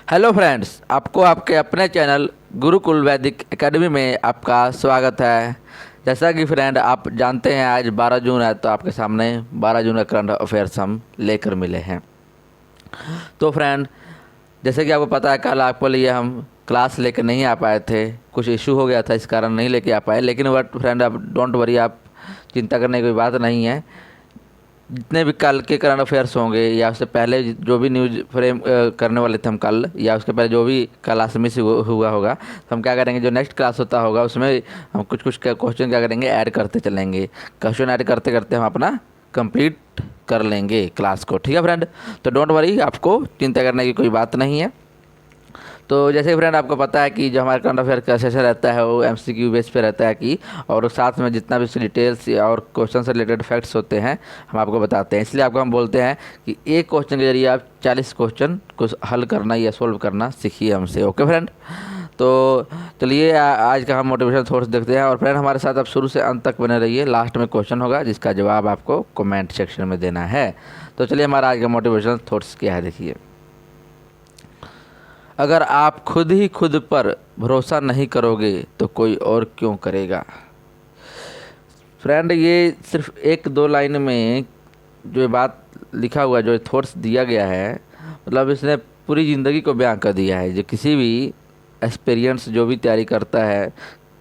Hello friends, आपको आपके अपने चैनल गुरुकुल वैदिक एकेडमी में आपका स्वागत है। जैसा कि फ्रेंड आप जानते हैं आज 12 जून है, तो आपके सामने 12 जून का करंट अफेयर्स हम लेकर मिले हैं। तो फ्रेंड, जैसे कि आपको पता है कल आपके लिए हम क्लास लेकर नहीं आ पाए थे, कुछ इशू हो गया था, इस कारण नहीं लेके आ पाए। लेकिन बट फ्रेंड, आप डोंट वरी, आप चिंता करने की कोई बात नहीं है। जितने भी कल के करंट अफेयर्स होंगे या उससे पहले जो भी न्यूज़ फ्रेम करने वाले थे हम कल, या उसके पहले जो भी क्लास मिस हुआ होगा, तो हम क्या करेंगे, जो नेक्स्ट क्लास होता होगा उसमें हम कुछ कुछ क्वेश्चन क्या करेंगे, ऐड करते चलेंगे। क्वेश्चन ऐड करते करते हम अपना कंप्लीट कर लेंगे क्लास को। ठीक है फ्रेंड, तो डोंट वरी, आपको चिंता करने की कोई बात नहीं है। तो जैसे फ्रेंड आपको पता है कि जो हमारा करंट अफेयर का सेशन रहता है वो एमसीक्यू बेस पे रहता है कि, और साथ में जितना भी उसकी डिटेल्स और क्वेश्चन से रिलेटेड फैक्ट्स होते हैं हम आपको बताते हैं। इसलिए आपको हम बोलते हैं कि एक क्वेश्चन के जरिए आप 40 क्वेश्चन को हल करना या सोल्व करना सीखिए हमसे। ओके फ्रेंड, तो चलिए आज का हम मोटिवेशन थॉट्स देखते हैं। और फ्रेंड, हमारे साथ आप शुरू से अंत तक बने रहिए। लास्ट में क्वेश्चन होगा जिसका जवाब आपको कमेंट सेक्शन में देना है। तो चलिए, हमारा आज का मोटिवेशन थॉट्स क्या है, देखिए। अगर आप खुद ही खुद पर भरोसा नहीं करोगे तो कोई और क्यों करेगा। फ्रेंड, ये सिर्फ एक दो लाइन में जो बात लिखा हुआ, जो थॉट्स दिया गया है, मतलब इसने पूरी ज़िंदगी को बयां कर दिया है। जो किसी भी एक्सपीरियंस जो भी तैयारी करता है,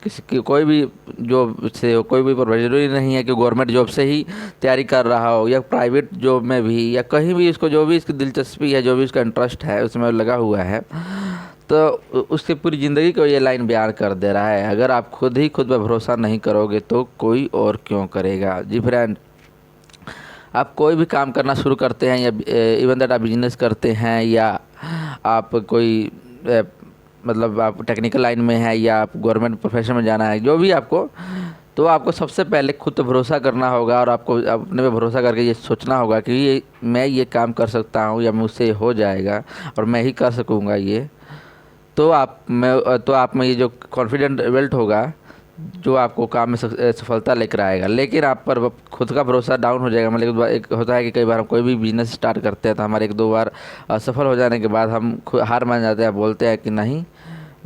किसी की कोई भी जॉब से हो, कोई भी जरूरी नहीं है कि गवर्नमेंट जॉब से ही तैयारी कर रहा हो या प्राइवेट जॉब में भी, या कहीं भी इसको जो भी इसकी दिलचस्पी है, जो भी इसका इंटरेस्ट है उसमें लगा हुआ है, तो उसकी पूरी ज़िंदगी को ये लाइन बयान कर दे रहा है। अगर आप खुद ही खुद पर भरोसा नहीं करोगे तो कोई और क्यों करेगा। जी फ्रेंड, आप कोई भी काम करना शुरू करते हैं, या इवन दैट आप बिजनेस करते हैं, या आप कोई मतलब आप टेक्निकल लाइन में हैं, या आप गवर्नमेंट प्रोफेशन में जाना है, जो भी आपको, तो आपको सबसे पहले खुद पे भरोसा करना होगा। और आपको अपने पे भरोसा करके ये सोचना होगा कि मैं ये काम कर सकता हूँ, या मुझसे हो जाएगा और मैं ही कर सकूँगा ये। तो आप में ये जो कॉन्फिडेंट बिल्ट होगा, जो आपको काम में सफलता लेकर आएगा। लेकिन आप पर खुद का भरोसा डाउन हो जाएगा। मतलब एक होता है कि कई बार हम कोई भी बिजनेस स्टार्ट करते हैं तो हमारे एक दो बार असफल हो जाने के बाद हम हार मान जाते हैं, बोलते हैं कि नहीं,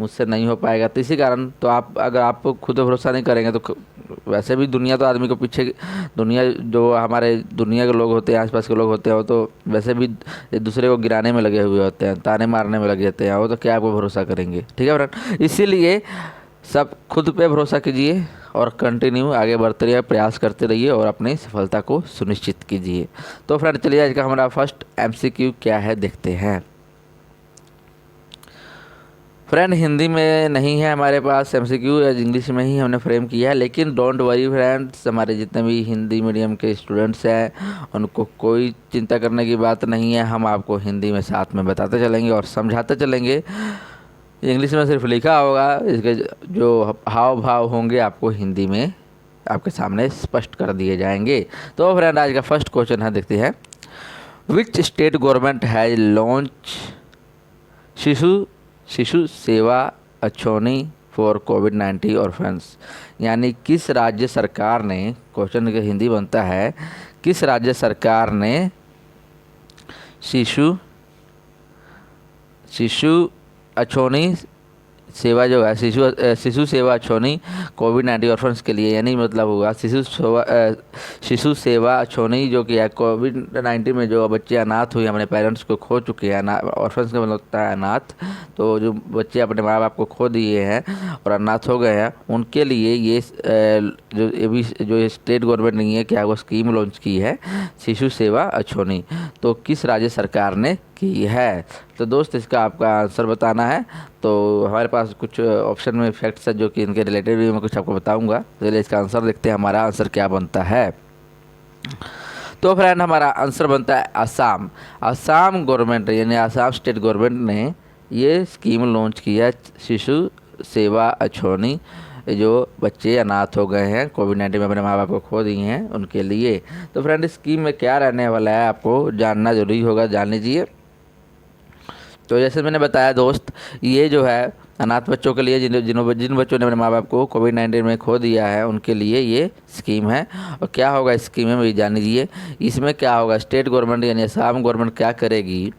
मुझसे नहीं हो पाएगा। तो इसी कारण तो अगर आप खुद पर भरोसा नहीं करेंगे तो वैसे भी दुनिया तो आदमी को पीछे, दुनिया जो हमारे दुनिया के लोग होते हैं, आसपास के लोग होते हैं, वो तो वैसे भी एक दूसरे को गिराने में लगे हुए होते हैं, ताने मारने में लगे रहते हैं। वो तो क्या आपको भरोसा करेंगे। ठीक है फ्रेंड, इसीलिए सब खुद पे भरोसा कीजिए और कंटिन्यू आगे बढ़ते रहिए, प्रयास करते रहिए और अपनी सफलता को सुनिश्चित कीजिए। तो फ्रेंड, चलिए आज का हमारा फर्स्ट एमसीक्यू क्या है देखते हैं। फ्रेंड, हिंदी में नहीं है हमारे पास एमसीक्यू, इंग्लिश में ही हमने फ्रेम किया है। लेकिन डोंट वरी फ्रेंड्स, हमारे जितने भी हिंदी मीडियम के स्टूडेंट्स हैं उनको कोई चिंता करने की बात नहीं है। हम आपको हिंदी में साथ में बताते चलेंगे और समझाते चलेंगे। इंग्लिश में सिर्फ लिखा होगा, इसके जो हाव भाव होंगे आपको हिंदी में आपके सामने स्पष्ट कर दिए जाएंगे। तो फ्रेंड, आज का फर्स्ट क्वेश्चन है, देखते हैं। Which state government has launch शिशु सेवा अछोनी फॉर कोविड-19 ऑर्फेंस। यानी किस राज्य सरकार ने, क्वेश्चन की हिंदी बनता है, किस राज्य सरकार ने शिशु अछोनी सेवा जो है, शिशु सेवा अछोनी कोविड-19 ऑर्फन्स के लिए, यानी मतलब हुआ शिशु सेवा अछोनी, जो कि है कोविड-19 में जो बच्चे अनाथ हुए, अपने पेरेंट्स को खो चुके हैं। ऑर्फन्स का मतलब होता है अनाथ, तो जो बच्चे अपने माँ बाप को खो दिए हैं और अनाथ हो गए हैं, उनके लिए ये जो स्टेट गवर्नमेंट नहीं है क्या, वो स्कीम लॉन्च की है, शिशु सेवा अछोनी। तो किस राज्य सरकार ने की है। तो दोस्त, इसका आपका आंसर बताना है। तो हमारे पास कुछ ऑप्शन में फैक्ट्स है जो कि इनके रिलेटेड भी मैं कुछ आपको बताऊंगा। तो चलिए इसका आंसर देखते हैं, हमारा आंसर क्या बनता है। तो फ्रेंड, हमारा आंसर बनता है असम। असम गवर्नमेंट यानी असम स्टेट गवर्नमेंट ने ये स्कीम लॉन्च की है, शिशु सेवा अछोनी, जो बच्चे अनाथ हो गए हैं, कोविड-19 में अपने माँ बाप को खो दिए हैं, उनके लिए। तो फ्रेंड, इस स्कीम में क्या रहने वाला है आपको जानना जरूरी होगा, जान लीजिए। तो जैसे मैंने बताया दोस्त, ये जो है अनाथ बच्चों के लिए, जिन बच्चों ने अपने माँ बाप को कोविड-19 में खो दिया है, उनके लिए ये स्कीम है। और क्या होगा इस स्कीम में, जान लीजिए। इसमें क्या होगा, स्टेट गवर्नमेंट यानी असम गवर्नमेंट क्या करेगी,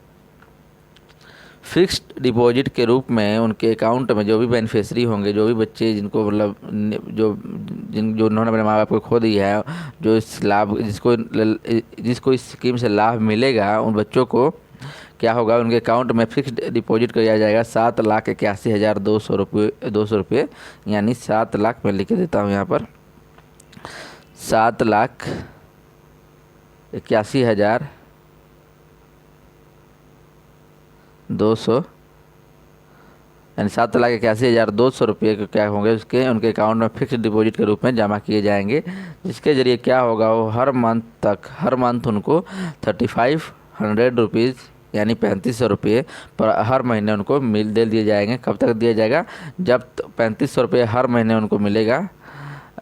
फिक्स्ड डिपॉजिट के रूप में उनके अकाउंट में जो भी बेनिफिशियरी होंगे, जो भी बच्चे जिनको मतलब जो उन्होंने अपने माँ बाप को खो दिया है, जो इस लाभ जिसको इस स्कीम से लाभ मिलेगा, उन बच्चों को क्या होगा, उनके अकाउंट में फिक्स्ड डिपॉजिट किया जाएगा 7,81,200 रुपये 200 रुपये, यानी 7 लाख, मैं लिख के देता हूँ यहाँ पर 7,81,200 यानी 7,81,200 रुपये के क्या होंगे उसके उनके अकाउंट में फिक्स डिपॉजिट के रूप में जमा किए जाएंगे, जिसके ज़रिए क्या होगा, वो हर मंथ उनको 3,500 रुपीज़ यानी 3,500 रुपये पर हर महीने उनको दे दिए जाएंगे। कब तक दिया जाएगा, जब 3,500 रुपये हर महीने उनको मिलेगा,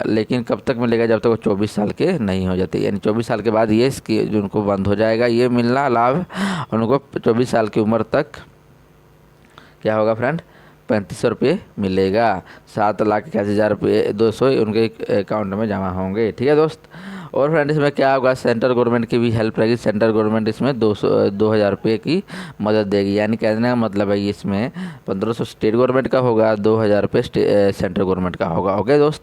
लेकिन कब तक मिलेगा, जब तक वो 24 साल के नहीं हो जाते, यानी 24 साल के बाद ये इसकी जो उनको बंद हो जाएगा ये मिलना लाभ। उनको 24 साल की उम्र तक क्या होगा फ्रेंड, 3,500 रुपये मिलेगा। 7,81,200 उनके अकाउंट में जमा होंगे। ठीक है दोस्त। और फ्रेंड इसमें क्या होगा, सेंट्रल गवर्नमेंट की भी हेल्प रहेगी। सेंट्रल गवर्नमेंट इसमें 2,000 रुपये की मदद देगी, यानी कहने का मतलब है इसमें 1,500 स्टेट गवर्नमेंट का होगा, 2,000 रुपये सेंट्रल गवर्नमेंट का होगा। ओके दोस्त,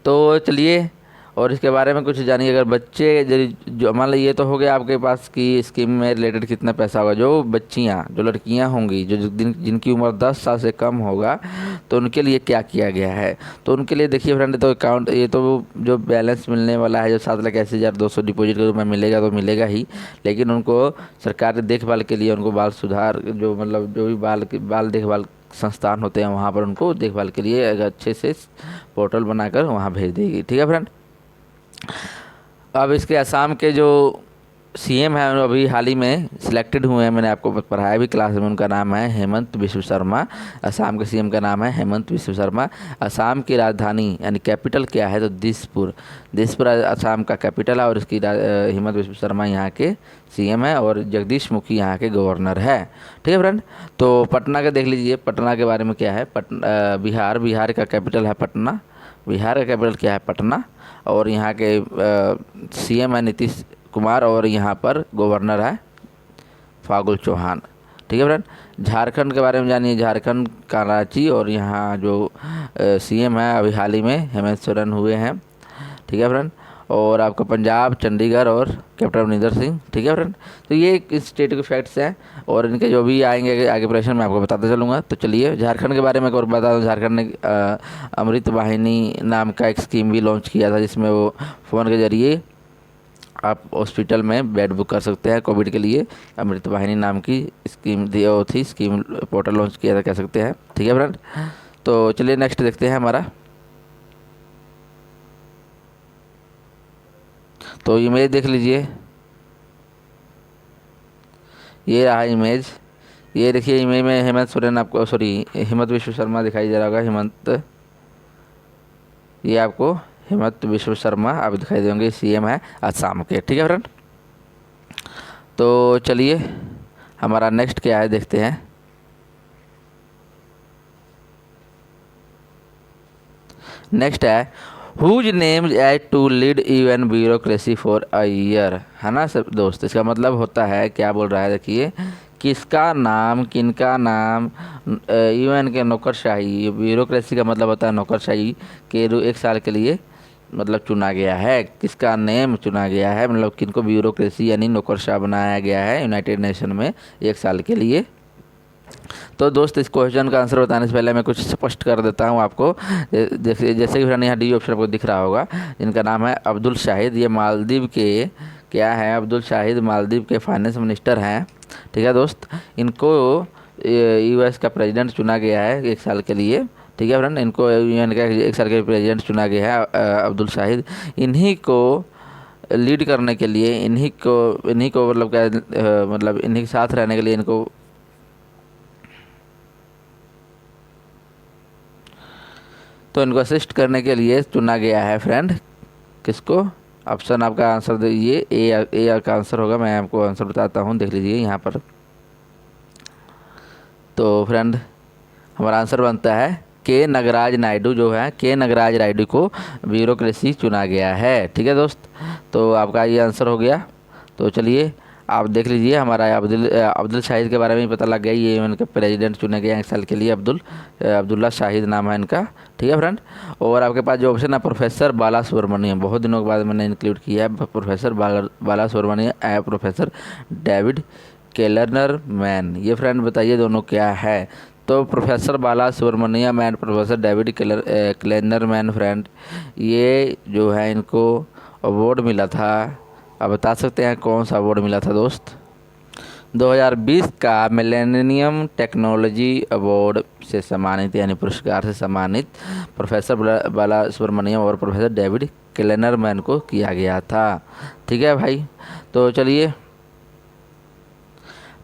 तो चलिए और इसके बारे में कुछ जानिए। अगर बच्चे जो मान लीजिए, ये तो हो गया आपके पास की स्कीम में रिलेटेड कितना पैसा होगा। जो बच्चियाँ, जो लड़कियाँ होंगी, जिनकी उम्र 10 साल से कम होगा, तो उनके लिए क्या किया गया है, तो उनके लिए देखिए फ्रेंड, तो अकाउंट ये तो जो बैलेंस मिलने वाला है, जो 7,81,200 डिपॉजिट के रूप में मिलेगा तो मिलेगा ही, लेकिन उनको सरकार की देखभाल के लिए उनको बाल सुधार जो मतलब जो भी बाल देखभाल संस्थान होते हैं, वहाँ पर उनको देखभाल के लिए अच्छे से पोर्टल बनाकर वहाँ भेज देगी। ठीक है फ्रेंड। अब इसके असम के जो सीएम हैं, अभी हाल ही में सिलेक्टेड हुए हैं, मैंने आपको पढ़ाया भी क्लास में, उनका नाम है हेमंत बिस्व शर्मा। असम के सीएम का नाम है हेमंत बिस्व शर्मा। असम की राजधानी यानी कैपिटल क्या है, तो दिसपुर असम का कैपिटल है, और इसकी हेमंत बिस्व शर्मा यहाँ के सीएम है, और जगदीश मुखी यहाँ के गवर्नर है। ठीक है फ्रेंड। तो पटना का देख लीजिए, पटना के बारे में क्या है, बिहार का कैपिटल है पटना। बिहार का कैपिटल क्या है, पटना, और यहाँ के सीएम है नीतीश कुमार, और यहाँ पर गवर्नर है फागु चौहान। ठीक है फ्रेंड। झारखंड के बारे में जानिए, झारखंड का रांची, और यहाँ जो सीएम है अभी हाल ही में हेमंत सोरेन हुए हैं। ठीक है फ्रेंड। और आपका पंजाब चंडीगढ़ और कैप्टन अमरिंदर सिंह। ठीक है फ्रेंड। तो ये स्टेट के फैक्ट्स हैं, और इनके जो भी आएंगे आगे प्रश्न मैं आपको बताता चलूँगा। तो चलिए झारखंड के बारे में एक और बता दूँ। झारखंड ने अमृत वाहिनी नाम का एक स्कीम भी लॉन्च किया था, जिसमें वो फ़ोन के ज़रिए आप हॉस्पिटल में बेड बुक कर सकते हैं कोविड के लिए। अमृत वाहिनी नाम की स्कीम थी स्कीम पोर्टल लॉन्च किया था, कह सकते हैं। ठीक है फ्रेंड। तो चलिए नेक्स्ट देखते हैं हमारा। तो इमेज देख लीजिए, ये रहा इमेज। ये देखिए इमेज में हेमंत सोरेन आपको हेमंत बिस्व शर्मा दिखाई दे रहा होगा। ये आपको हेमंत बिस्व शर्मा आप दिखाई देंगे, सीएम है असम के। ठीक है फ्रेंड। तो चलिए हमारा नेक्स्ट क्या है देखते हैं। नेक्स्ट है whose name as to lead UN bureaucracy for a year, है ना सब दोस्त। इसका मतलब होता है, क्या बोल रहा है देखिए, किसका नाम, किनका नाम यूएन के नौकरशाही, ब्यूरोक्रेसी का मतलब होता है नौकरशाही के 1 साल के लिए मतलब चुना गया है। किसका नेम चुना गया है, मतलब किनको ब्यूरोक्रेसी यानी नौकरशाह बनाया गया है यूनाइटेड नेशन में 1 साल के लिए। तो दोस्त इस क्वेश्चन का आंसर बताने से पहले मैं कुछ स्पष्ट कर देता हूँ आपको। जैसे कि फ्रेंड यहाँ डी ऑप्शन आपको दिख रहा होगा, जिनका नाम है अब्दुल शाहिद। ये मालदीव के क्या है, अब्दुल शाहिद मालदीव के फाइनेंस मिनिस्टर हैं। ठीक है दोस्त। इनको यूएस का प्रेसिडेंट चुना गया है 1 साल के लिए। ठीक है फ्रेंड। इनको यूएन का 1 साल के प्रेसिडेंट चुना गया है अब्दुल शाहिद। इन्हीं को लीड करने के लिए, इन्हीं को मतलब क्या मतलब इन्हीं के साथ रहने के लिए इनको असिस्ट करने के लिए चुना गया है फ्रेंड। किसको, ऑप्शन आपका आंसर दीजिए, ए का आंसर होगा। मैं आपको आंसर बताता हूँ, देख लीजिए यहाँ पर। तो फ्रेंड हमारा आंसर बनता है के नगराज नायडू, जो है के नगराज नायडू को ब्यूरोक्रेसी चुना गया है। ठीक है दोस्त। तो आपका ये आंसर हो गया। तो चलिए आप देख लीजिए, हमारा अब्दुल शाहिद के बारे में पता लग गया, ये इनके प्रेसिडेंट चुने गए 1 साल के लिए, अब्दुल्ला शाहिद नाम है इनका। ठीक है फ्रेंड। और आपके पास जो ऑप्शन है प्रोफेसर बाला सुब्रमण्यम, बहुत दिनों के बाद मैंने इंक्लूड किया है, professor Bala Subramaniam, professor David Kellner man. ये फ्रेंड बताइए दोनों क्या है। तो professor Bala Subramaniam and professor David Kleiner man friend, ये जो है इनको अवार्ड मिला था। आप बता सकते हैं कौन सा अवार्ड मिला था दोस्त? 2020 का मिलेनियम टेक्नोलॉजी अवार्ड से सम्मानित, यानी पुरस्कार से सम्मानित प्रोफेसर बाला सुब्रमण्यम और प्रोफेसर डेविड क्लेनर मैन को किया गया था। ठीक है भाई। तो चलिए,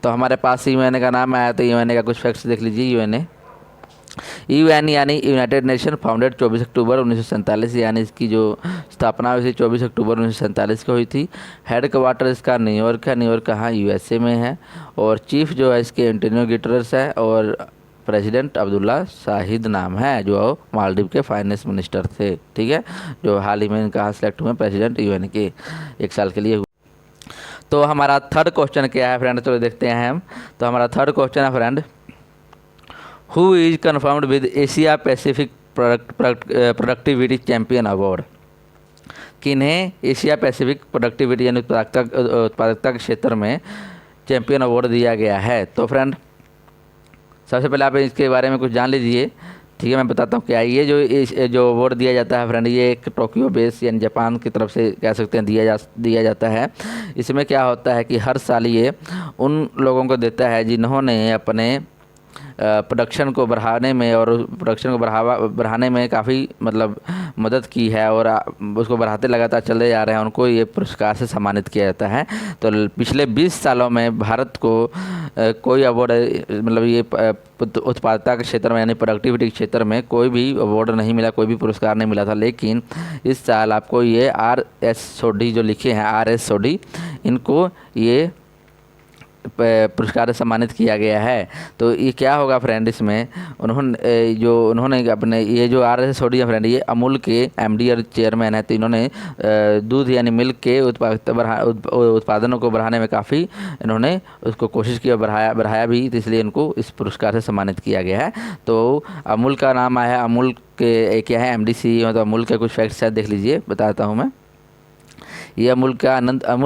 तो हमारे पास यूएनए का नाम आया, तो यूएनए का कुछ फैक्ट्स देख लीजिए। यूएन यानी यूनाइटेड नेशन फाउंडेड 24 अक्टूबर 1947, यानी इसकी जो स्थापना हुई थी 24 अक्टूबर 1947 को हुई थी। हेड क्वार्टर इसका न्यूयॉर्क है। न्यूयॉर्क कहाँ? यूएसए में है। और चीफ जो है इसके एंटोनियो गुटेरेस है, और प्रेसिडेंट अब्दुल्ला शाहिद नाम है, जो मालदीव के फाइनेंस मिनिस्टर थे। ठीक है, जो हाल ही में कहाँ सेलेक्ट हुए प्रेसिडेंट यूएन के 1 साल के लिए हुए। तो हमारा थर्ड क्वेश्चन क्या है फ्रेंड? चलो देखते हैं हम। तो हमारा थर्ड क्वेश्चन है friend, who is confirmed with Asia Pacific productivity champion award? किन्हें एशिया पैसिफिक प्रोडक्टिविटी यानी उत्पादकता के क्षेत्र में चैम्पियन अवार्ड दिया गया है? तो फ्रेंड सबसे पहले आप इसके बारे में कुछ जान लीजिए। ठीक है, मैं बताता हूँ क्या है। ये जो अवार्ड दिया जाता है फ्रेंड, ये एक टोक्यो बेस यानी जापान की तरफ से कह सकते हैं दिया जाता है। इसमें क्या होता है कि हर साल ये उन लोगों को देता है जिन्होंने अपने प्रोडक्शन को बढ़ाने में और प्रोडक्शन को बढ़ाने में काफ़ी मतलब मदद की है, और उसको बढ़ाते लगातार चले जा रहे हैं, उनको ये पुरस्कार से सम्मानित किया जाता है। तो पिछले 20 सालों में भारत को कोई अवार्ड मतलब ये उत्पादकता के क्षेत्र में यानी प्रोडक्टिविटी के क्षेत्र में कोई भी अवार्ड नहीं मिला, कोई भी पुरस्कार नहीं मिला था। लेकिन इस साल आपको ये RS सोडी जो लिखे हैं, RS सोडी, इनको ये पुरस्कार से सम्मानित किया गया है। तो ये क्या होगा फ्रेंड, इसमें उन्होंने अपने ये जो RS सोडी है फ्रेंड, ये अमूल के MD और चेयरमैन है। तो इन्होंने दूध यानी मिल्क के उत्पादनों को बढ़ाने में काफ़ी इन्होंने उसको कोशिश की और बढ़ाया भी, तो इसलिए इनको इस पुरस्कार से सम्मानित किया गया है। तो अमूल का नाम आया है, अमूल के क्या है MD CEO, तो अमूल के कुछ फैक्ट्स है, देख लीजिए, बताता हूँ मैं। ये अमूल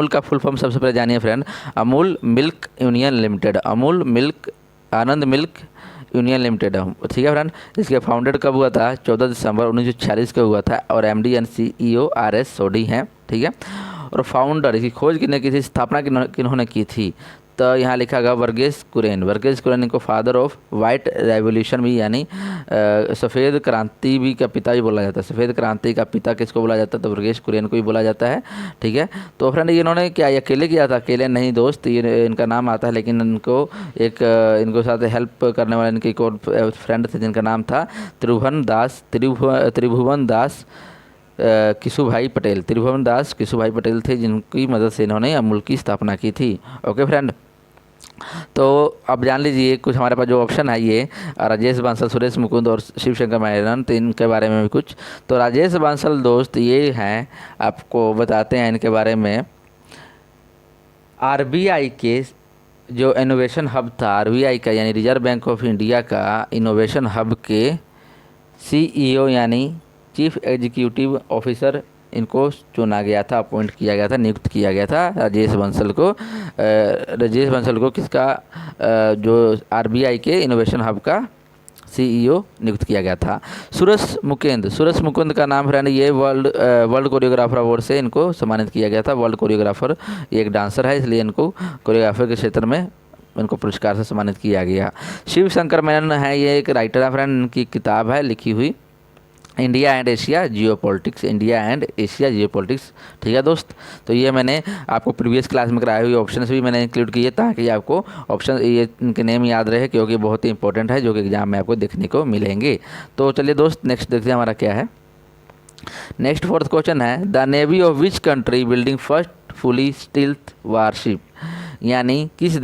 का फुल फॉर्म सबसे पहले जानिए friend, Amul milk union limited, Amul milk Anand milk union limited. ठीक है फ्रेंड। इसके फाउंडेड कब हुआ था? 14 दिसंबर 1946 को हुआ था, और MD एंड CEO RS सोडी हैं। ठीक है। और फाउंडर, इसकी खोज किसने की थी, स्थापना किन्होंने की थी? तो यहाँ लिखा गया वर्गीस कुरियन इनको फादर ऑफ वाइट रेवोल्यूशन भी यानी सफ़ेद क्रांति भी का पिता भी बोला जाता है। सफ़ेद क्रांति का पिता किसको बोला जाता है? तो वर्गीस कुरियन को भी बोला जाता है। ठीक है। तो फ्रेंड इन्होंने क्या ये अकेले किया था? अकेले नहीं दोस्त, ये इनका नाम आता है, लेकिन इनको साथ हेल्प करने वाले इनके एक और फ्रेंड थे जिनका नाम था त्रिभुवन दास किशुभाई पटेल थे, जिनकी मदद से इन्होंने अमूल की स्थापना की थी। Okay friend. तो अब जान लीजिए कुछ हमारे पास जो ऑप्शन है, ये राजेश बांसल, सुरेश मुकुंद और शिवशंकर मेनन, तो इनके बारे में भी कुछ। तो राजेश बांसल दोस्त ये हैं, आपको बताते हैं इनके बारे में। RBI के जो इनोवेशन हब था, RBI का यानी रिजर्व बैंक ऑफ इंडिया का इनोवेशन हब के CEO यानी चीफ एग्जीक्यूटिव ऑफिसर इनको चुना गया था, अपॉइंट किया गया था, नियुक्त किया गया था राजेश बंसल को किसका जो RBI के इनोवेशन हब का CEO नियुक्त किया गया था। सुरेश मुकुंद का नाम फ्रेंड, ये वर्ल्ड कोरियोग्राफर अवार्ड से इनको सम्मानित किया गया था। वर्ल्ड कोरियोग्राफर, ये एक डांसर है, इसलिए इनको कोरियोग्राफर के क्षेत्र में इनको पुरस्कार से सम्मानित किया गया। शिव शंकर मेनन है, ये एक राइटर है फ्रेंड, इनकी किताब है लिखी हुई इंडिया एंड एशिया जियोपॉलिटिक्स। ठीक है दोस्त। तो ये मैंने आपको प्रीवियस क्लास में कराए हुए ऑप्शंस भी मैंने इंक्लूड किए ताकि आपको ऑप्शन ये इनके नेम याद रहे, क्योंकि बहुत ही इंपॉर्टेंट है, जो कि एग्जाम में आपको देखने को मिलेंगे। तो चलिए दोस्त नेक्स्ट देखते हैं हमारा क्या है। नेक्स्ट फोर्थ क्वेश्चन है, the navy of which country building first fully stealth warship, यानी किस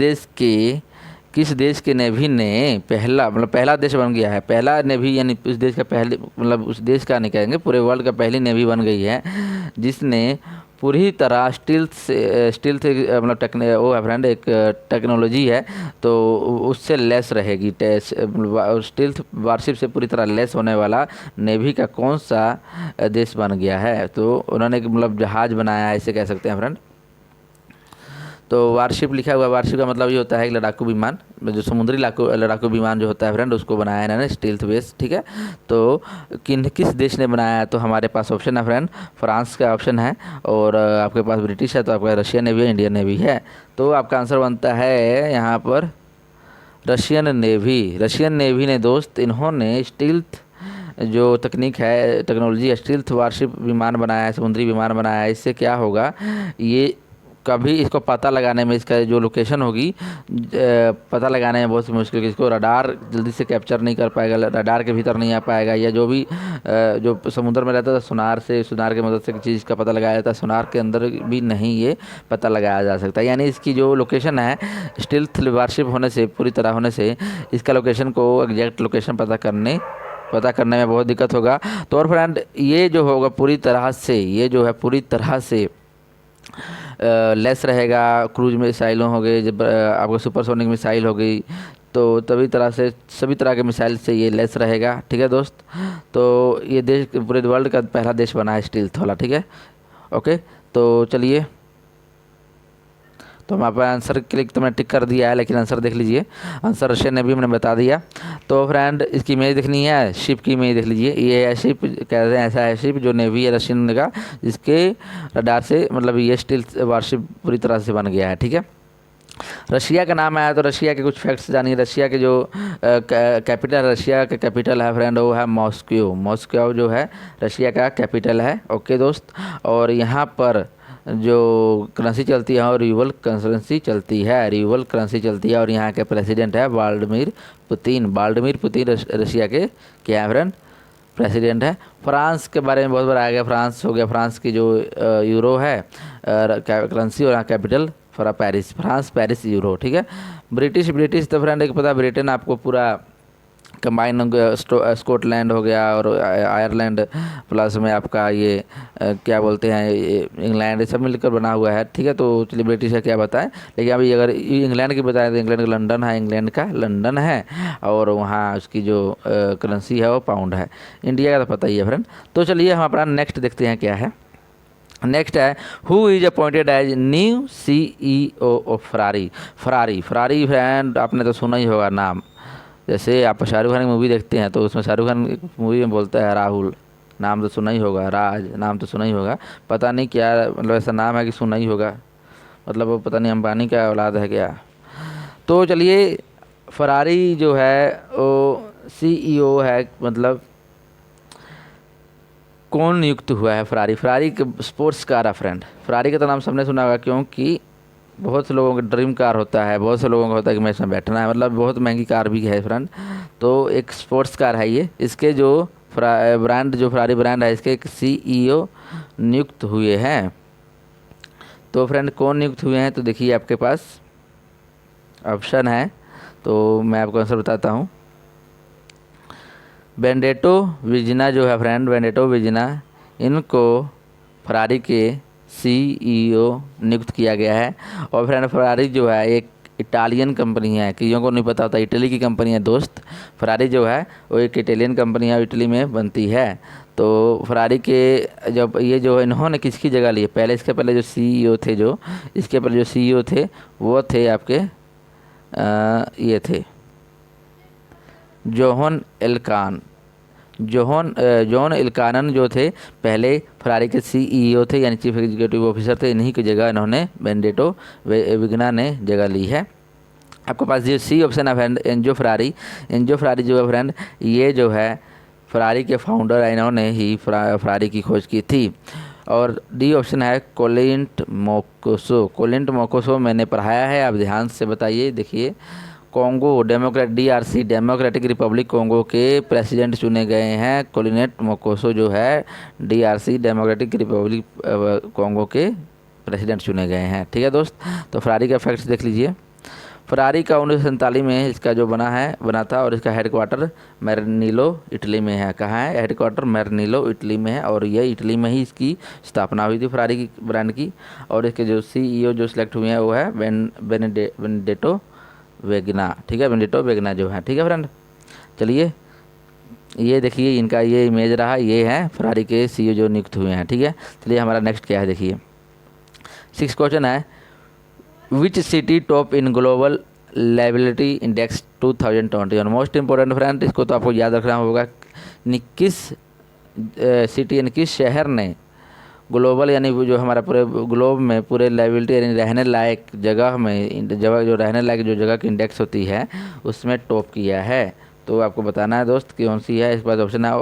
देश के नेवी ने पहला देश बन गया है, पहला नेवी यानी उस देश का पहले उस देश का नहीं कहेंगे, पूरे वर्ल्ड का पहली नेवी बन गई है जिसने पूरी तरह स्टील्थ मतलब वो है फ्रेंड, एक टेक्नोलॉजी है, तो उससे लेस रहेगी। स्टील्थ वारशिप से पूरी तरह लेस होने वाला नेवी का कौन सा देश बन गया है? तो उन्होंने मतलब जहाज़ बनाया है, इसे कह सकते हैं फ्रेंड। तो वारशिप लिखा हुआ, वारशिप का मतलब ये होता है कि लड़ाकू विमान, जो समुद्री लड़ाकू विमान जो होता है फ्रेंड, उसको बनाया है इन्होंने, स्टील्थ बेस, ठीक है। तो किस देश ने बनाया है? तो हमारे पास ऑप्शन है फ्रेंड, फ्रांस का ऑप्शन है, और आपके पास ब्रिटिश है, तो आपका रशियन नेवी है, इंडियन नेवी है। तो आपका आंसर बनता है यहाँ पर रशियन नेवी। रशियन नेवी ने दोस्त, इन्होंने स्टील्थ जो तकनीक है, टेक्नोलॉजी, स्टील्थ वारशिप विमान बनाया है, समुद्री विमान बनाया है। इससे क्या होगा, ये कभी इसको पता लगाने में, इसका जो लोकेशन होगी पता लगाने में बहुत सी मुश्किल, इसको रडार जल्दी से कैप्चर नहीं कर पाएगा, रडार के भीतर नहीं आ पाएगा, या जो भी जो समुद्र में रहता है सोनार की मदद से चीज़ का पता लगाया जाता है, सोनार के अंदर भी नहीं ये पता लगाया जा सकता। यानी इसकी जो लोकेशन है, स्टील्थ वारशिप होने से, पूरी तरह होने से, इसका लोकेशन को एग्जैक्ट लोकेशन पता करने में बहुत दिक्कत होगा। तो और फ्रेंड ये जो होगा पूरी तरह से, ये जो है पूरी तरह से लेस रहेगा। क्रूज मिसाइलों हो गए, जब आपको सुपरसोनिक मिसाइल हो गई, तो तभी तरह से सभी तरह के मिसाइल से ये लेस रहेगा, ठीक है दोस्त। तो ये देश पूरे वर्ल्ड का पहला देश बना है स्टील्थ वाला, ठीक है। ओके, तो चलिए, तो हमारे आंसर के लिए तो मैंने टिक कर दिया है, लेकिन आंसर देख लीजिए, आंसर रशियन नेवी मैंने बता दिया। तो फ्रेंड इसकी इमेज देखनी है, शिप की इमेज देख लीजिए। ये है शिप, कहते हैं ऐसा है शिप जो नेवी है रशियन का, जिसके रडार से मतलब ये स्टील वारशिप पूरी तरह से बन गया है, ठीक है। रशिया का नाम आया तो रशिया के कुछ फैक्ट्स जानिए। रशिया के जो कैपिटल, रशिया का कैपिटल है फ्रेंड, वो है मॉस्को। मॉस्को जो है रशिया का कैपिटल है, ओके दोस्त। और यहाँ पर जो करेंसी चलती है, और रूबल करेंसी चलती है, रूबल करेंसी चलती है। और यहाँ के प्रेसिडेंट है व्लादिमीर पुतिन। रशिया के क्या है फ्रेंड, प्रेसिडेंट है। फ्रांस के बारे में बहुत बार आ गया, फ्रांस हो गया, फ्रांस की जो यूरो है करेंसी, और यहाँ capital Paris, France Paris euro, ठीक है। ब्रिटिश तो फ्रेंड एक पता, ब्रिटेन आपको पूरा कंबाइन हो गया, स्कॉटलैंड हो गया, और आयरलैंड प्लस में आपका ये क्या बोलते हैं इंग्लैंड, ये सब मिलकर बना हुआ है, ठीक है। तो चलिए ब्रिटिश है क्या बताएं, लेकिन अभी अगर इंग्लैंड की बताएं तो इंग्लैंड का लंदन है, इंग्लैंड का लंदन है, और वहाँ उसकी जो करेंसी है वो पाउंड है। इंडिया का तो पता ही है फ्रेंड। तो चलिए हम अपना नेक्स्ट देखते हैं क्या है। नेक्स्ट है, who is appointed as new CEO of Ferrari friend, आपने तो सुना ही होगा नाम। जैसे आप शाहरुख खान की मूवी देखते हैं, तो उसमें शाहरुख खान एक मूवी में बोलता है राहुल, नाम तो सुना ही होगा, राज नाम तो सुना ही होगा, पता नहीं क्या मतलब ऐसा नाम है कि सुना ही होगा, मतलब वो पता नहीं अंबानी का औलाद है क्या। तो चलिए, फरारी जो है वो CEO है, मतलब कौन नियुक्त हुआ है फरारी के स्पोर्ट्स कार है फ्रेंड। फरारी का तो नाम सबने सुना होगा, क्योंकि बहुत से लोगों का ड्रीम कार होता है, बहुत से लोगों का होता है कि मैं इसमें बैठना है, मतलब बहुत महंगी कार भी है फ्रेंड। तो एक स्पोर्ट्स कार है ये। इसके जो ब्रांड, जो फरारी ब्रांड है, इसके एक CEO नियुक्त हुए हैं। तो फ्रेंड कौन नियुक्त हुए हैं, तो देखिए आपके पास ऑप्शन है, तो मैं आपको आंसर बताता हूँ। बेनेडिक्टो विजना जो है फ्रेंड, बेनेडिक्टो विजना, इनको फरारी के CEO नियुक्त किया गया है। और फ्रेंड फरारी जो है एक इटालियन कंपनी है, कईयों को नहीं पता होता, इटली की कंपनी है दोस्त। फरारी जो है वो एक इटालियन कंपनी है, इटली में बनती है। तो फरारी के जब ये जो इन्होंने किसकी जगह ली है, पहले इसके पहले जो CEO थे, जो इसके पहले जो CEO थे वो थे आपके ये थे जॉन एल्कानन जो थे पहले फरारी के CEO थे, यानी चीफ एग्जीक्यूटिव ऑफिसर थे। इन्हीं की जगह इन्होंने बेनेडिक्टो विजना ने जगह ली है। आपके पास जो C ऑप्शन है फ्रेंड, एंजो फरारी जो है फ्रेंड, ये जो है फरारी के फाउंडर है, इन्होंने ही फरारी की खोज की थी। और D ऑप्शन है कोलिंट मोकोसो मैंने पढ़ाया है, आप ध्यान से बताइए। देखिए, Congo DRC democratic Republic Congo के प्रेसिडेंट चुने गए हैं। कोलिनेट मोकोसो जो है DRC डेमोक्रेटिक रिपब्लिक कॉन्गो के प्रेसिडेंट चुने गए हैं, ठीक है दोस्त। तो फरारी का फैक्ट्स देख लीजिए। फरारी का 1947 में इसका जो बना था, और इसका हेडक्वार्टर मैरनीलो इटली में है। कहाँ है हेडक्वार्टर? मैरनीलो इटली में है, और ये इटली में ही इसकी स्थापना हुई थी फरारी की ब्रांड की। और इसके जो CEO जो सिलेक्ट हुए हैं वो है बेनेडेटो वेगना, ठीक है, बेनेडेटो वेगना जो है, ठीक है फ्रेंड। चलिए ये देखिए इनका ये इमेज रहा, ये है फरारी के CEO जो नियुक्त हुए हैं, ठीक है। चलिए हमारा नेक्स्ट क्या है देखिए, 6 क्वेश्चन है, which city top in global liability index 2021। Most important friend, इसको तो आपको याद रखना होगा, किस सिटी यानी किस शहर ने ग्लोबल यानी जो हमारा पूरे ग्लोब में पूरे लायबिलिटी यानी रहने लायक जगह में जो रहने लायक जो जगह की इंडेक्स होती है उसमें टॉप किया है। तो आपको बताना है दोस्त कौन सी है। इस बार ऑप्शन है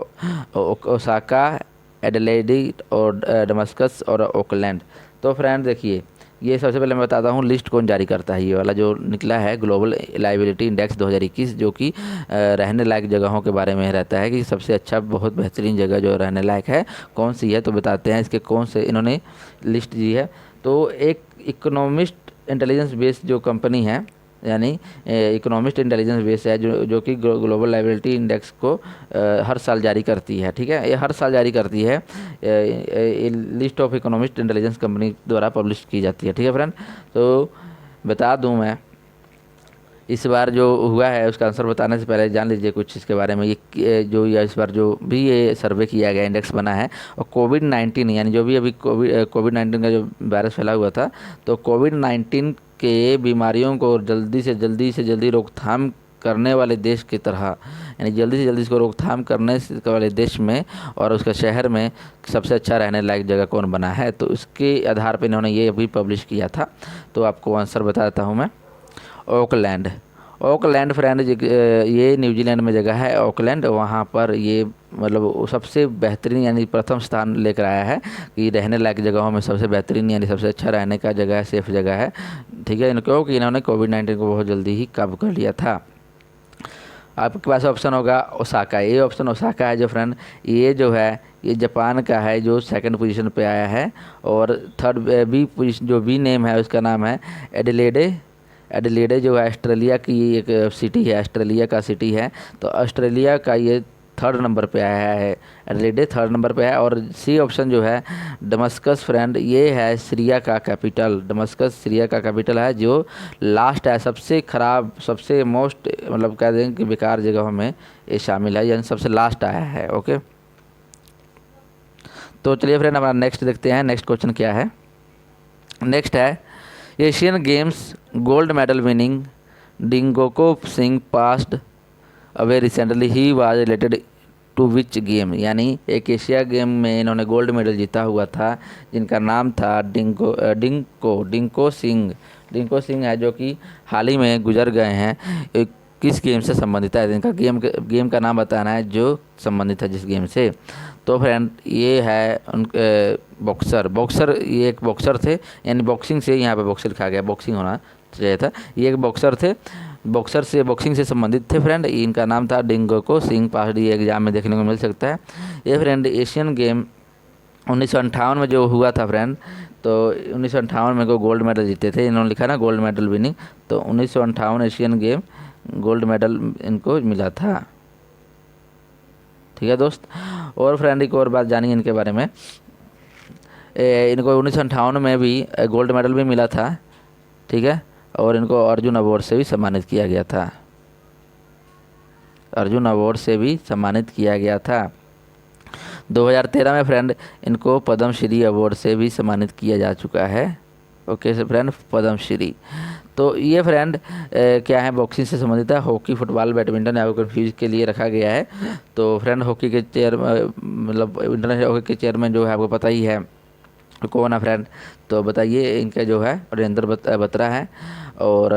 ओसाका, एडिलेड और डमस्कस और ओकलैंड। तो फ्रेंड देखिए, ये सबसे पहले मैं बताता हूँ लिस्ट कौन जारी करता है। ये वाला जो निकला है ग्लोबल लायबिलिटी इंडेक्स 2021, जो कि रहने लायक जगहों के बारे में रहता है कि सबसे अच्छा बहुत बेहतरीन जगह जो रहने लायक है कौन सी है। तो बताते हैं इसके कौन से इन्होंने लिस्ट दी है। तो एक इकोनॉमिस्ट इंटेलिजेंस बेस्ड जो कंपनी है, यानी इकोनॉमिस्ट इंटेलिजेंस बेस है जो कि ग्लोबल लायबिलिटी इंडेक्स को हर साल जारी करती है, ठीक है। ये हर साल जारी करती है, list of economist intelligence company द्वारा पब्लिश की जाती है, ठीक है फ्रेंड। तो बता दूं मैं, इस बार जो हुआ है उसका आंसर बताने से पहले जान लीजिए कुछ इसके बारे में। ये जो इस बार जो भी ये सर्वे किया गया इंडेक्स बना है, और कोविड-19 यानी जो भी अभी कोविड-19 का जो वायरस फैला हुआ था, तो कोविड-19 के बीमारियों को जल्दी से जल्दी रोकथाम करने वाले देश की तरह, यानी जल्दी से जल्दी इसको रोकथाम करने वाले देश में और उसका शहर में सबसे अच्छा रहने लायक जगह कौन बना है, तो उसके आधार पर इन्होंने ये अभी पब्लिश किया था। तो आपको आंसर बताता हूँ मैं, ओकलैंड फ्रेंड, ये न्यूजीलैंड में जगह है ओकलैंड। वहाँ पर ये मतलब सबसे बेहतरीन यानी प्रथम स्थान लेकर आया है कि रहने लायक जगहों में सबसे बेहतरीन यानी सबसे अच्छा रहने का जगह है, सेफ जगह है, ठीक है। क्योंकि इन्होंने कोविड-19 को बहुत जल्दी ही काबू कर लिया था। आपके पास ऑप्शन होगा ओसाका, ये ऑप्शन ओसाका है जो फ्रेंड, ये जो है ये जापान का है जो सेकंड पोजीशन पे आया है। और थर्ड बी पोजीशन जो बी नेम है उसका नाम है एडिलेडे जो है ऑस्ट्रेलिया की एक सिटी है, ऑस्ट्रेलिया का सिटी है। तो ऑस्ट्रेलिया का ये थर्ड नंबर पे आया है, एडिलेडे थर्ड नंबर पे है। और सी ऑप्शन जो है डमस्कस फ्रेंड, ये है सीरिया का कैपिटल, डमस्कस सीरिया का कैपिटल है जो लास्ट है, सबसे ख़राब सबसे मोस्ट मतलब कह दें कि बेकार जगहों में ये शामिल है, यानी सबसे लास्ट आया है। ओके, तो चलिए फ्रेंड हमारा नेक्स्ट देखते हैं, नेक्स्ट क्वेश्चन क्या है। नेक्स्ट है, Asian games gold medal winning Dingko Singh passed away recently, he was related to which game. यानी एक एशिया गेम में इन्होंने गोल्ड मेडल जीता हुआ था जिनका नाम था डिंको सिंह है, जो कि हाल ही में गुजर गए हैं। किस गेम से संबंधित है, इनका गेम का नाम बताना है जो संबंधित है जिस गेम से। तो फ्रेंड ये है उनके बॉक्सर, ये एक बॉक्सर थे, यानी बॉक्सिंग से यहाँ पे बॉक्सर लिखा गया, बॉक्सिंग होना चाहिए था। ये एक बॉक्सर थे, बॉक्सिंग से संबंधित थे फ्रेंड। इनका नाम था डिंगोको सिंह पास्ड, ये एग्जाम में देखने को मिल सकता है। ये फ्रेंड एशियन गेम 1958 में जो हुआ था फ्रेंड, तो 1958 में को गोल्ड मेडल जीते थे। इन्होंने लिखा ना गोल्ड मेडल विनिंग, तो 1958 एशियन गेम गोल्ड मेडल इनको मिला था, ठीक है दोस्त। और फ्रेंड एक और बात जानिए इनके बारे में, इनको 1958 में भी गोल्ड मेडल भी मिला था, ठीक है। और इनको अर्जुन अवार्ड से भी सम्मानित किया गया था, अर्जुन अवार्ड से भी सम्मानित किया गया था। 2013 में फ्रेंड इनको पद्म श्री अवार्ड से भी सम्मानित किया जा चुका है। ओके से फ्रेंड, पद्म श्री। तो ये फ्रेंड क्या है, बॉक्सिंग से संबंधित है, हॉकी, फुटबॉल, बैडमिंटन आपको कन्फ्यूज के लिए रखा गया है। तो फ्रेंड हॉकी के मतलब इंटरनेशनल हॉकी के चेयरमैन जो है आपको पता ही है कौन है फ्रेंड, तो बताइए। इनका जो है वीरेंद्र बत्रा है। और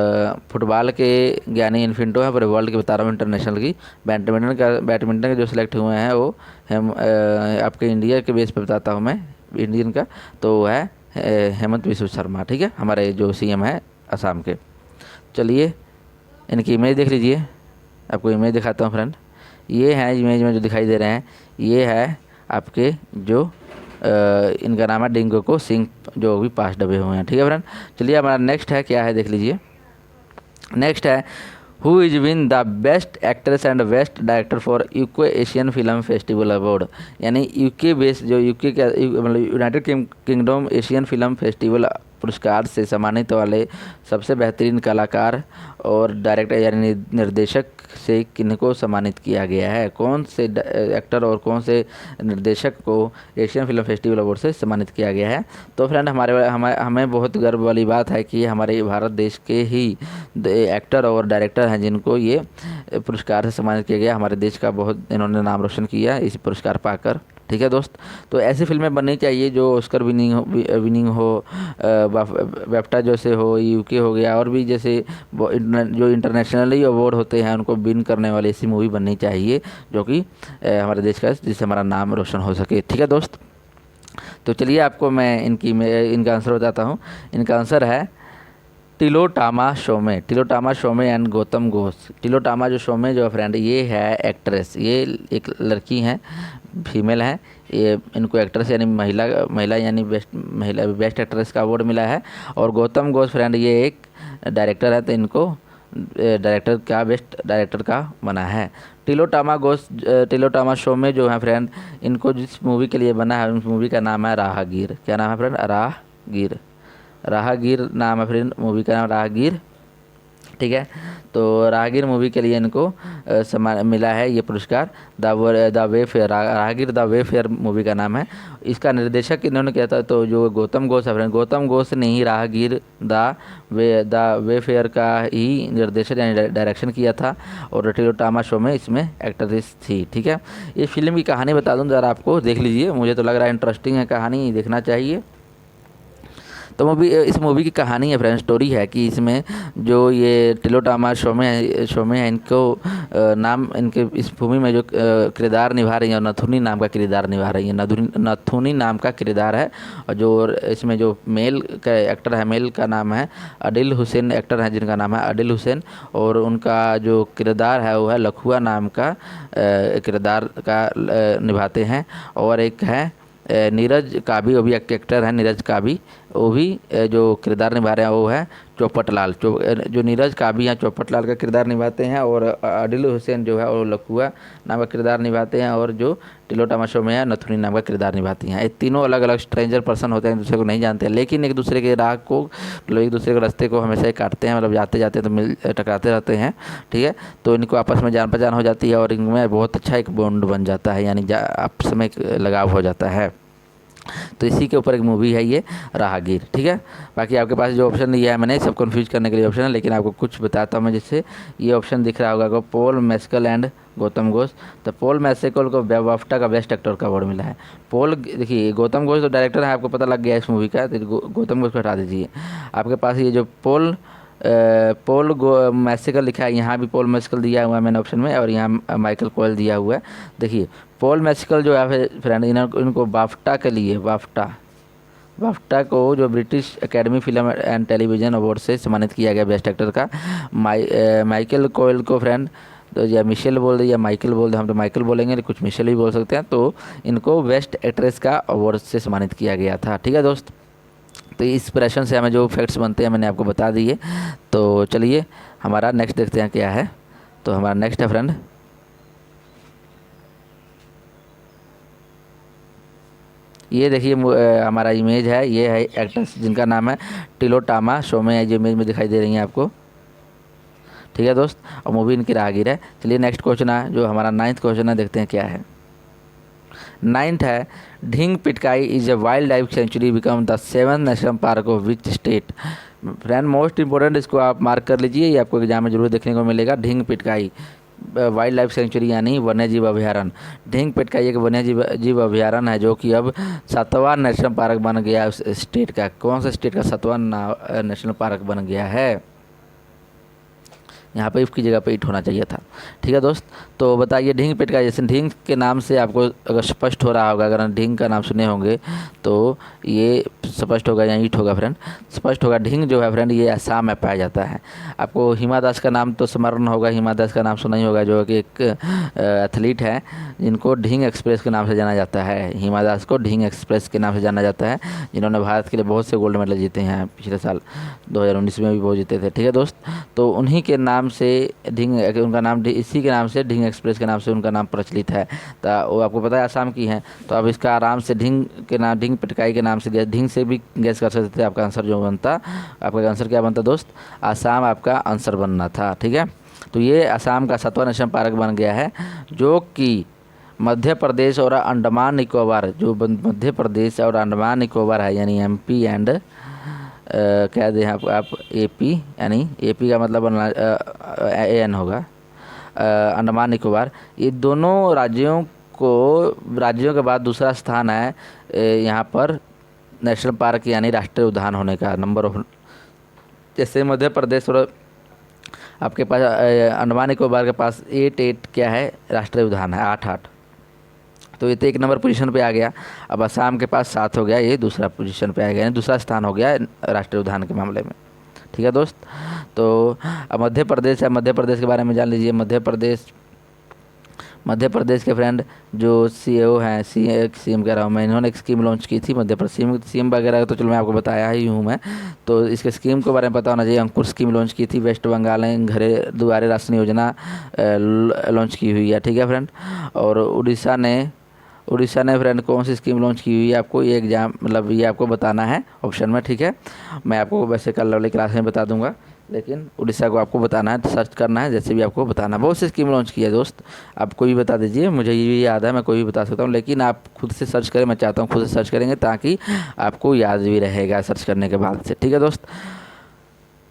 फुटबॉल के ज्ञानी इन्फिंटो है, पूरे वर्ल्ड के बता रहा हूँ इंटरनेशनल की। बैडमिंटन के जो सिलेक्ट हुए हैं वो आपके इंडिया के बेस पे बताता हूँ मैं, इंडियन का, तो वो है हेमंत बिस्व शर्मा, ठीक है, हमारे जो CM है असम के। चलिए इनकी इमेज देख लीजिए, आपको इमेज दिखाता हूँ फ्रेंड। ये है इमेज में जो दिखाई दे रहे हैं, ये है आपके जो इनका नाम है डिंगोको सिंह, जो भी पास डबे हुए हैं, ठीक है फ्रेंड। चलिए हमारा नेक्स्ट है क्या है देख लीजिए। नेक्स्ट है, who is win the best actress and best director for UK Asian film festival award, यानी यूके बेस जो यूके का मतलब United kingdom Asian film festival पुरस्कार से सम्मानित वाले सबसे बेहतरीन कलाकार और डायरेक्टर यानी निर्देशक से किनको सम्मानित किया गया है, कौन से एक्टर और कौन से निर्देशक को एशियन फिल्म फेस्टिवल अवार्ड से सम्मानित किया गया है। तो फ्रेंड हमें बहुत गर्व वाली बात है कि हमारे भारत देश के ही एक्टर और डायरेक्टर हैं जिनको ये पुरस्कार से सम्मानित किया गया। हमारे देश का बहुत इन्होंने नाम रोशन किया इस पुरस्कार पाकर। ठीक है दोस्त, तो ऐसी फिल्में बननी चाहिए जो ऑस्कर विनिंग हो, बेफ्टा जैसे हो, यूके हो गया, और भी जैसे जो इंटरनेशनली अवार्ड होते हैं उनको विन करने वाली ऐसी मूवी बननी चाहिए जो कि हमारे देश का, जिससे हमारा नाम रोशन हो सके। ठीक है दोस्त, तो चलिए आपको मैं इनका आंसर बताता हूँ। इनका आंसर है टिलोटामा शोमे एंड गौतम घोष। टिलोटामा जो शोमे जो फ्रेंड, ये है एक्ट्रेस, ये एक लड़की हैं, फीमेल है ये, इनको एक्ट्रेस यानी महिला यानी बेस्ट एक्ट्रेस का अवार्ड मिला है। और गौतम घोष फ्रेंड ये एक डायरेक्टर है, तो इनको बेस्ट डायरेक्टर का बना है। टिलोटामा शोमे जो है फ्रेंड, इनको जिस मूवी के लिए बना है उस मूवी का नाम है राहगीर। क्या नाम है फ्रेंड? राहगीर नाम है फ्रेंड, मूवी का नाम राहगीर। ठीक है, तो राहगीर मूवी के लिए इनको मिला है ये पुरस्कार, द वे फेयर। राहगीर द वे फेयर मूवी का नाम है। इसका निर्देशक इन्होंने किया था, तो जो गौतम घोष है फ्रेंड, गौतम घोष ने ही राहगीर द वे फेयर का ही निर्देशन यानी डायरेक्शन किया था, और टिलोटामा शो में इसमें एक्ट्रेस थी। ठीक है, ये फिल्म की कहानी बता दूँ ज़रा आपको, देख लीजिए, मुझे तो लग रहा है इंटरेस्टिंग है कहानी, देखना चाहिए। तो इस मूवी की कहानी है फ्रेंड, स्टोरी है कि इसमें जो ये टिलोटामा शोमे है इनको नाम, इनके इस भूमि में जो किरदार निभा रही है, और नथुनी नाम का किरदार निभा रही है। नथुनी नाम का किरदार है, और जो इसमें जो मेल का एक्टर है, मेल का नाम है अदिल हुसैन, एक्टर है जिनका नाम है अदिल हुसैन, और उनका जो किरदार है वो है लखुआ नाम का किरदार का निभाते हैं। और एक है नीरज काबी, वो भी एक एक्टर है नीरज काबी, वो भी जो किरदार निभा रहे हैं वो है चौपटलाल। जो नीरज काबी हैं चौपटलाल का किरदार निभाते हैं, और अदिल हुसैन जो है वो लखुआ नाम का किरदार निभाते हैं, और जो टिलोटामा शो में है नथुनी नाम का किरदार निभाती हैं। ये तीनों अलग अलग स्ट्रेंजर पर्सन होते हैं, एक दूसरे को नहीं जानते हैं, लेकिन एक दूसरे के राह को, मतलब एक दूसरे के रास्ते को हमेशा ही काटते हैं, मतलब जाते जाते तो टकराते रहते हैं। ठीक है, तो इनको आपस में जान पहचान हो जाती है, और इनमें बहुत अच्छा एक बॉन्ड बन जाता है, यानी आपस में लगाव हो जाता है। तो इसी के ऊपर एक मूवी है ये राहगीर। ठीक है, बाकी आपके पास जो ऑप्शन दिया है मैंने सब कंफ्यूज करने के लिए ऑप्शन है, लेकिन आपको कुछ बताता हूँ मैं, जिससे ये ऑप्शन दिख रहा होगा आपको, Paul Mescal and Gautam Ghosh. तो पॉल मेस्कल को बाफ्टा का बेस्ट एक्टर का अवार्ड मिला है। देखिए गौतम घोष तो डायरेक्टर है, आपको पता लग गया इस मूवी का, तो गौतम घोष को हटा दीजिए। आपके पास ये जो पॉल मैस्कल लिखा है, यहाँ भी पॉल मैस्कल दिया हुआ है मैंने ऑप्शन में, और यहाँ माइकल कोयल दिया हुआ है। देखिए पॉल मैस्कल जो है फ्रेंड, इनको बाफ्टा के लिए बाफ्टा को जो British academy film and television award से सम्मानित किया गया बेस्ट एक्टर का। माइकल कोयल को फ्रेंड, तो या मिशेल बोल दे या माइकल बोल दे, हम तो माइकल बोलेंगे, कुछ मिशेल भी बोल सकते हैं, तो इनको बेस्ट एक्ट्रेस का अवार्ड से सम्मानित किया गया था। ठीक है दोस्त, तो इस प्रश्न से हमें जो फैक्ट्स बनते हैं मैंने आपको बता दिए। तो चलिए हमारा नेक्स्ट देखते हैं क्या है। तो हमारा नेक्स्ट है फ्रेंड, ये देखिए हमारा इमेज है, ये है एक्ट्रेस जिनका नाम है टिलोटामा शोमे है, जो इमेज में दिखाई दे रही हैं आपको। ठीक है दोस्त, और मूवी इनकी राहगीर है। चलिए नेक्स्ट क्वेश्चन है, जो हमारा 9th क्वेश्चन है, देखते हैं क्या है। 9th है, Dihing Patkai is a wild life sanctuary become the 7th national park of which state. Friend most important, इसको आप मार्क कर लीजिए, ये आपको एग्जाम में जरूर देखने को मिलेगा। Dhing Patkai wild life century यानी वन्य जीव अभ्यारण्य। ढींग पिटकाई एक वन्य जीव अभ्यारण्य है, जो कि अब 7वां नेशनल पार्क बन गया है उस स्टेट का। कौन सा स्टेट का 7वां नेशनल पार्क बन गया है? यहाँ पे इफ़ की जगह पे इट होना चाहिए था। ठीक है दोस्त, तो बताइए ढींग पेटकाइजेशन, ढींग के नाम से आपको अगर स्पष्ट हो रहा होगा, अगर ढींग का नाम सुने होंगे तो ये स्पष्ट होगा या ईट होगा फ्रेंड, स्पष्ट होगा। ढींग जो है फ्रेंड ये असम में पाया जाता है। आपको हिमा दास का नाम तो स्मरण होगा, हिमा दास का नाम सुना ही होगा, जो कि एक एथलीट है जिनको ढींग एक्सप्रेस के नाम से जाना जाता है। हिमा दास को ढींग एक्सप्रेस के नाम से जाना जाता है, जिन्होंने भारत के लिए बहुत से गोल्ड मेडल जीते हैं। पिछले साल 2019 में भी बहुत जीते थे। ठीक है दोस्त, तो उन्हीं के नाम से ढींग, उनका नाम इसी के नाम से ढींग एक्सप्रेस के नाम से उनका नाम प्रचलित है। तो वो आपको पता है आसाम की है, तो अब इसका आराम से ढींग के नाम, ढींग पिटकाई के नाम से, ढींग से भी गैस कर सकते थे। आपका आंसर जो बनता, आपका आंसर क्या बनता दोस्त, आसाम आपका आंसर बनना था। ठीक है, तो ये आसाम का 7वां नेशनल पार्क बन गया है, जो कि मध्य प्रदेश और अंडमान निकोबार, जो मध्य प्रदेश और अंडमान निकोबार है, यानी एमपी एंड क्या दें आप एपी, यानी एपी का मतलब एन होगा, अंडमान निकोबार, ये दोनों राज्यों के बाद दूसरा स्थान है यहाँ पर नेशनल पार्क यानी राष्ट्रीय उद्यान होने का नंबर ऑफ। जैसे मध्य प्रदेश और आपके पास अंडमान निकोबार के पास 8 क्या है, राष्ट्रीय उद्यान है, 8, तो ये तो 1 नंबर पोजीशन पे आ गया। अब असम के पास 7 हो गया, ये दूसरा पोजीशन पे आ गया, यानी दूसरा स्थान हो गया राष्ट्रीय उद्यान के मामले में। ठीक है दोस्त, तो अब मध्य प्रदेश है, मध्य प्रदेश के बारे में जान लीजिए। मध्य प्रदेश के फ्रेंड जो सीईओ हैं, सीएम कह रहा हूँ मैं, इन्होंने एक स्कीम लॉन्च की थी मध्य प्रदेश, सीएम वगैरह तो चलो मैं आपको बताया ही हूँ मैं, तो इसके स्कीम के बारे में पता होना चाहिए। अंकुर स्कीम लॉन्च की थी, वेस्ट बंगाल ने घरे दुआरे राशन योजना लॉन्च की हुई है। ठीक है फ्रेंड, और उड़ीसा ने फ्रेंड कौन सी स्कीम लॉन्च की हुई है, आपको ये एग्जाम मतलब ये आपको बताना है ऑप्शन में। ठीक है, मैं आपको वैसे कल वाली क्लास में बता दूंगा, लेकिन उड़ीसा को आपको बताना है, सर्च करना है, जैसे भी आपको बताना है। बहुत सी स्कीम लॉन्च की है दोस्त, आप कोई भी बता दीजिए, मुझे ये भी याद है, मैं कोई भी बता सकता हूँ, लेकिन आप खुद से सर्च करें, मैं चाहता हूँ खुद से सर्च करेंगे ताकि आपको याद भी रहेगा सर्च करने के बाद से। ठीक है दोस्त,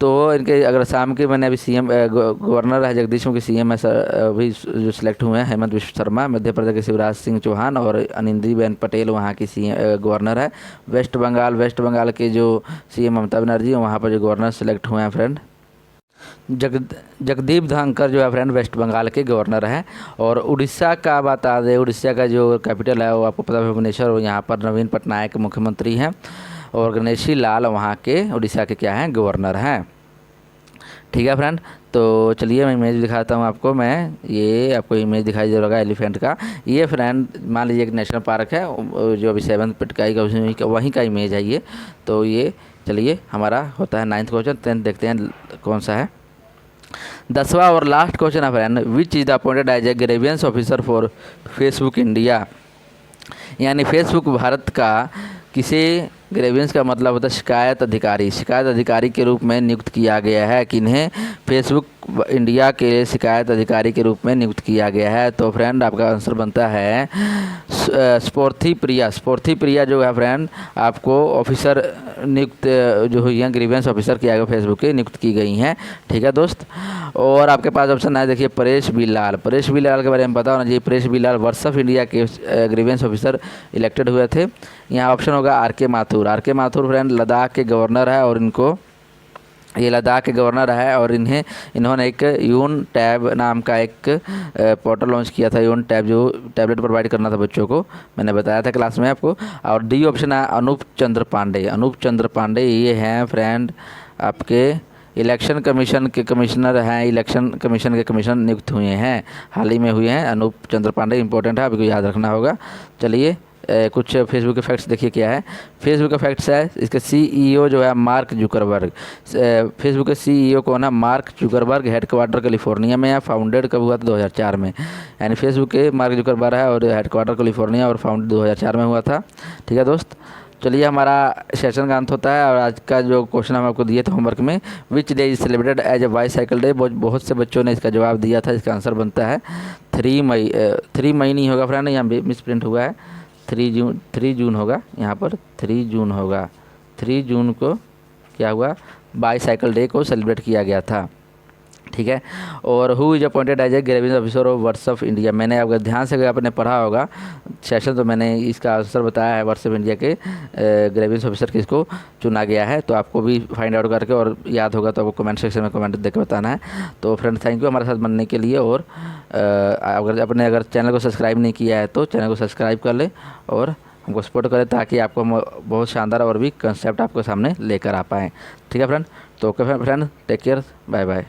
तो इनके अगर शाम के मैंने अभी सीएम गवर्नर है जगदीश मुखी, सीएम है अभी जो सिलेक्ट हुए हैं हेमंत विश्व शर्मा, मध्य प्रदेश के शिवराज सिंह चौहान, और आनंदीबेन पटेल वहाँ की सीएम गवर्नर है। वेस्ट बंगाल के जो सीएम ममता बनर्जी, वहाँ पर जो गवर्नर सिलेक्ट हुए हैं फ्रेंड, जगदीप धनखड़ जो है फ्रेंड वेस्ट बंगाल के गवर्नर हैं। और उड़ीसा का बता दें, उड़ीसा का जो कैपिटल है वो आपको पता है भुवनेश्वर, और यहाँ पर नवीन पटनायक मुख्यमंत्री हैं, और गणेशी लाल वहाँ के उड़ीसा के क्या हैं, गवर्नर हैं। ठीक है फ्रेंड, तो चलिए मैं इमेज दिखाता हूँ आपको। मैं ये आपको इमेज दिखाई दे रहा है एलिफेंट का, ये फ्रेंड मान लीजिए एक नेशनल पार्क है जो अभी 7th पिटकाई का वहीं का इमेज है ये। तो ये चलिए हमारा होता है 9th क्वेश्चन, 10th देखते हैं कौन सा है। 10वां और लास्ट क्वेश्चन है friend, which is appointed as a grievance officer for Facebook India, यानी फेसबुक भारत का किसे, ग्रेवियंस का मतलब होता है शिकायत अधिकारी के रूप में नियुक्त किया गया है। किन्हें, फेसबुक इंडिया के शिकायत अधिकारी के रूप में नियुक्त किया गया है। तो फ्रेंड आपका आंसर बनता है स्फूर्ति प्रिया जो है फ्रेंड आपको ऑफिसर नियुक्त जो हुई हैं, ग्रीवेंस ऑफिसर किया गया फेसबुक के नियुक्त की गई हैं। ठीक है दोस्त, और आपके पास ऑप्शन है देखिए परेश बी लाल के बारे में पता होना चाहिए। Paresh B Lal was of India के ग्रीवेंस ऑफिसर इलेक्टेड हुए थे। यहाँ ऑप्शन होगा आर के माथुर फ्रेंड लद्दाख के गवर्नर है, और इनको ये लद्दाख के गवर्नर है, और इन्होंने एक यून टैब नाम का एक पोर्टल लॉन्च किया था, यून टैब जो टैबलेट प्रोवाइड करना था बच्चों को, मैंने बताया था क्लास में आपको। और डी ऑप्शन है अनूप चंद्र पांडे ये हैं फ्रेंड आपके इलेक्शन कमीशन के कमिश्नर हैं, इलेक्शन कमीशन के कमिश्नर नियुक्त हुए हैं, हाल ही में हुए हैं अनूप चंद्र पांडे, इंपॉर्टेंट है, आपको याद रखना होगा। चलिए कुछ फेसबुक के फैक्ट्स देखिए क्या है। फेसबुक का फैक्ट्स है, इसके सीईओ जो है मार्क जुकरबर्ग, फेसबुक के सीईओ कौन है, मार्क जुकरबर्ग, हेडक्वार्टर कैलिफोर्निया में है, फाउंडेड कब हुआ था 2004 में, यानी फेसबुक के मार्क जुकरबर्ग है और हेडक्वार्टर कैलिफोर्निया, और फाउंडेड 2004 में हुआ था। ठीक है दोस्त, चलिए हमारा सेशन का अंत होता है, और आज का जो क्वेश्चन हम आपको दिए थे होमवर्क में, which day is celebrated as a bicycle day, बहुत से बच्चों ने इसका जवाब दिया था। इसका आंसर बनता है 3 मई, 3 मई नहीं होगा फ्रेंड, यहाँ मिस प्रिंट हुआ है, 3 जून होगा, यहाँ पर 3 जून होगा। 3 जून को क्या हुआ, बाईसाइकिल डे को सेलिब्रेट किया गया था। ठीक है। और who is appointed as a grievance officer of WhatsApp India, मैंने अगर ध्यान से अगर आपने पढ़ा होगा सेशन तो मैंने इसका आंसर बताया है, व्हाट्सएप इंडिया के ग्रेविंस ऑफिसर किसको चुना गया है। तो आपको भी फाइंड आउट करके और याद होगा तो आपको कमेंट सेक्शन में कमेंट देकर बताना है। तो फ्रेंड थैंक यू हमारे साथ बनने के लिए। और अगर चैनल को सब्सक्राइब नहीं किया है तो चैनल को सब्सक्राइब कर ले और हमको सपोर्ट करें, ताकि आपको हम बहुत शानदार और भी कंसेप्ट आपके सामने लेकर आ पाएँ। ठीक है फ्रेंड, तो okay friend, take care, bye bye.